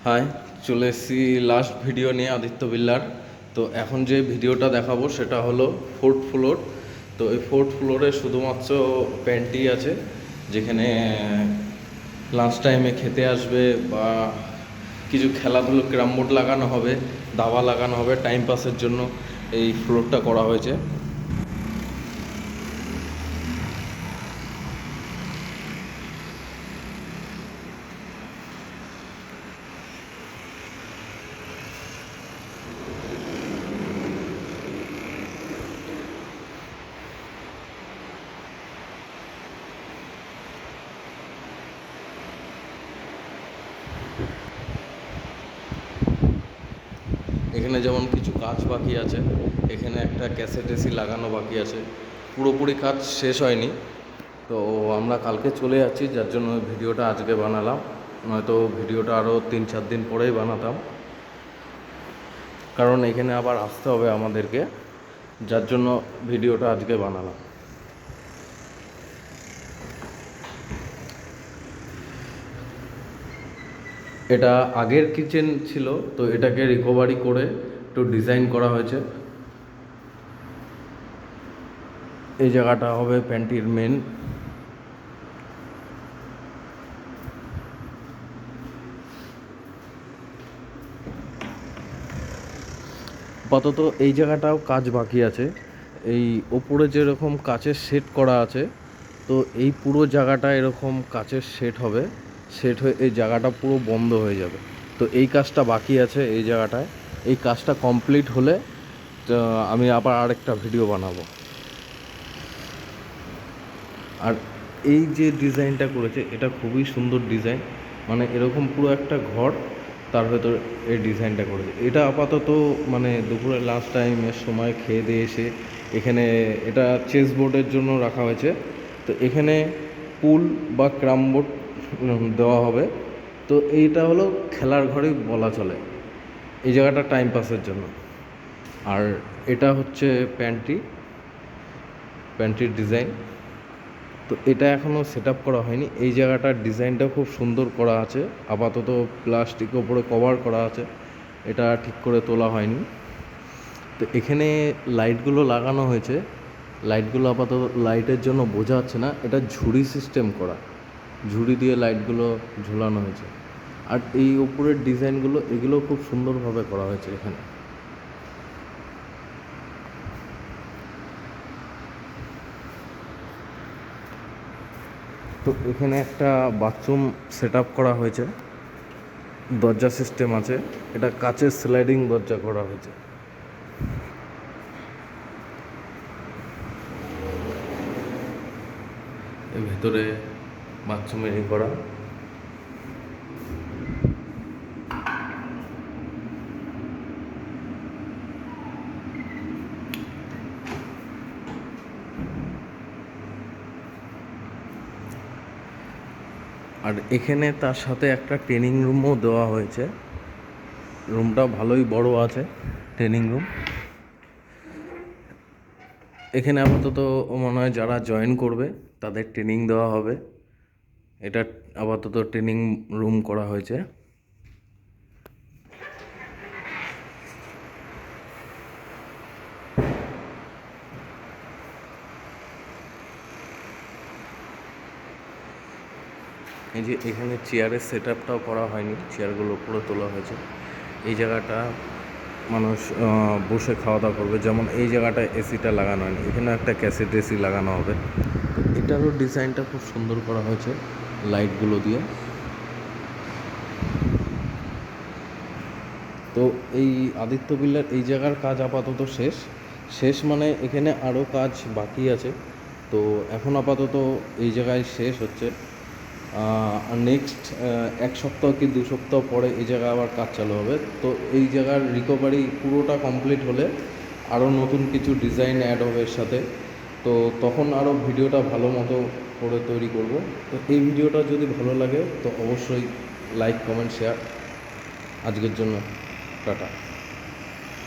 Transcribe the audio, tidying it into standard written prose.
High, চলে এসেছি last video নিয়ে আদিত্য বিল্লার। তো এখন যে ভিডিওটা দেখাবো সেটা হলো ফোর্থ ফ্লোর। তো এই ফোর্থ ফ্লোরে শুধুমাত্র প্যান্টি আছে, যেখানে লাঞ্চ টাইমে খেতে আসবে বা কিছু খেলাধুলো ক্যারাম বোর্ড লাগানো হবে, দাবা লাগানো হবে, টাইম পাসের জন্য এই ফ্লোরটা করা হয়েছে। এখানে যেমন কিছু কাজ বাকি আছে, এখানে একটা ক্যাসেট এসি লাগানো বাকি আছে, পুরোপুরি কাজ শেষ হয়নি। তো আমরা কালকে চলে যাচ্ছি, যার জন্য ভিডিওটা আজকে বানালাম, নয়তো ভিডিওটা আরও 3-4 দিন পরেই বানাতাম, কারণ এখানে আবার আসতে হবে আমাদেরকে, যার জন্য ভিডিওটা আজকে বানালাম। এটা আগের কিচেন ছিল, তো এটাকে রিকভারি করে একটু ডিজাইন করা হয়েছে। এই জায়গাটা হবে প্যান্টির মেন। আপাতত এই জায়গাটাও কাজ বাকি আছে। এই ওপরে যেরকম কাচের সেট করা আছে, তো এই পুরো জায়গাটা এরকম কাচের সেট হবে, সেট হয়ে এই জায়গাটা পুরো বন্ধ হয়ে যাবে। তো এই কাজটা বাকি আছে এই জায়গাটায়। এই কাজটা কমপ্লিট হলে তো আমি আবার আরেকটা ভিডিও বানাবো। আর এই যে ডিজাইনটা করেছে এটা খুবই সুন্দর ডিজাইন, মানে এরকম পুরো একটা ঘর, তার ভেতর এই ডিজাইনটা করেছে। এটা আপাতত মানে দুপুরে লাস্ট টাইমের সময় খেয়ে দিয়ে এসে এখানে এটা চেস বোর্ডের জন্য রাখা হয়েছে। তো এখানে পুল বা ক্যারাম বোর্ড দেওয়া হবে। তো এইটা হলো খেলার ঘরই বলা চলে, এই জায়গাটা টাইম পাসের জন্য। আর এটা হচ্ছে প্যান্ট্রির ডিজাইন। তো এটা এখনও সেট আপ করা হয়নি। এই জায়গাটার ডিজাইনটা খুব সুন্দর করা আছে, আপাতত প্লাস্টিক ওপরে কভার করা আছে, এটা ঠিক করে তোলা হয়নি। তো এখানে লাইটগুলো লাগানো হয়েছে, লাইটগুলো আপাতত লাইটের জন্য বোঝা যাচ্ছে না, এটা ঝুড়ি সিস্টেম করা, ঝুড়ি দিয়ে লাইটগুলো ঝুলানো হয়েছে। আর এই উপরের ডিজাইনগুলো এগুলো খুব সুন্দরভাবে করা হয়েছে এখানে। তো এখানে একটা বাথরুম সেট আপ করা হয়েছে, দরজা সিস্টেম আছে, এটা কাচের স্লাইডিং দরজা করা হয়েছে। এর ভেতরে বাথরুমের করা। আর এখানে তার সাথে একটা ট্রেনিং রুমও দেওয়া হয়েছে, রুমটা ভালোই বড় আছে, ট্রেনিং রুম। এখানে আপাতত মনে হয় যারা জয়েন করবে তাদের ট্রেনিং দেওয়া হবে, এটা আপাতত ট্রেনিং রুম করা হয়েছে। এই যে এখানে চেয়ারের সেট আপটাও করা হয়নি, চেয়ারগুলো পুরো তোলা হয়েছে। এই জায়গাটা মানুষ বসে খাওয়া দাওয়া করবে, যেমন এই জায়গাটায় এসিটা লাগানো হয়নি, এখানে একটা ক্যাসেট এসি লাগানো হবে। এটারও ডিজাইনটা খুব সুন্দর করা হয়েছে লাইটগুলো দিয়ে। তো এই আদিত্য বিল্লার এই জায়গার কাজ আপাতত শেষ মানে এখানে আরও কাজ বাকি আছে। তো এখন আপাতত এই জায়গায় শেষ হচ্ছে, আর নেক্সট 1 সপ্তাহ কি 2 সপ্তাহ পরে এই জায়গায় আবার কাজ চালু হবে। তো এই জায়গার রিকভারি পুরোটা কমপ্লিট হলে আরও নতুন কিছু ডিজাইন অ্যাড হবে এর সাথে। তো তখন আরও ভিডিওটা ভালো মতো করে তৈরি করব। তো এই ভিডিওটা যদি ভালো লাগে তো অবশ্যই লাইক, কমেন্ট, শেয়ার। আজকের জন্য টাটা।